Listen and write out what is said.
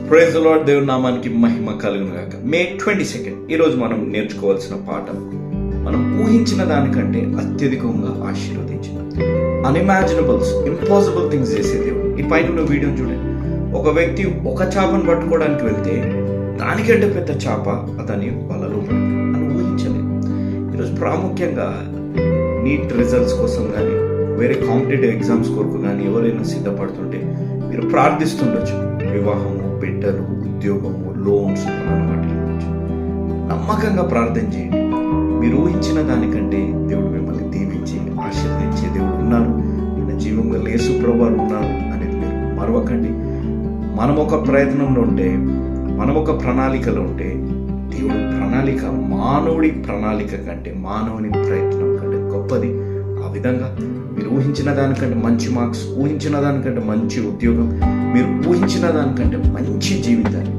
Praise the lord. దేవుని నామానికి మహిమ కలుగును గాక. మే 22 ఈరోజు మనం నేర్చుకోవాల్సిన పాఠం, మనం ఊహించిన దానికంటే అత్యధికంగా ఆశీర్వదించిన అన్ఇమాజినబుల్స్, ఇంపాసిబుల్ థింగ్స్ చేసే దేవుడు. ఈ పైన ఉన్న వీడియోని చూడండి. ఒక వ్యక్తి ఒక చేపను పట్టుకోవడానికి వెళ్తే దానికంటే పెద్ద చేప అతని వలలో పడింది అని ఊహించలేదు. ఈరోజు ప్రాముఖ్యంగా నీట్ రిజల్ట్స్ కోసం కానీ వేరే కాంపిటేటివ్ ఎగ్జామ్స్ కొరకు కానీ ఎవరైనా సిద్ధపడుతుంటే మీరు ప్రార్థిస్తుండొచ్చు. వివాహము, బిడ్డలు, ఉద్యోగము, లోన్స్ అన్నమాట. నమ్మకంగా ప్రార్థన చేయండి. మీరు ఊహించిన దానికంటే దేవుడు మిమ్మల్ని దీవించి ఆశీర్వదించే దేవుడు ఉన్నారు. ఆయన జీవంగా యేసు ప్రభువు ఉన్నారు అనేది మీరు మరవకండి. మనం ఒక ప్రయత్నంలో ఉంటే, మనం ఒక ప్రణాళికలో ఉంటే, దేవుడి ప్రణాళిక మానవుడి ప్రణాళిక కంటే, మానవుని ప్రయత్నం కంటే గొప్పది. ఆ విధంగా మీరు ఊహించిన దానికంటే మంచి మార్క్స్, ఊహించిన దానికంటే మంచి ఉద్యోగం, మీరు ఊహించిన దానికంటే మంచి జీవితాన్ని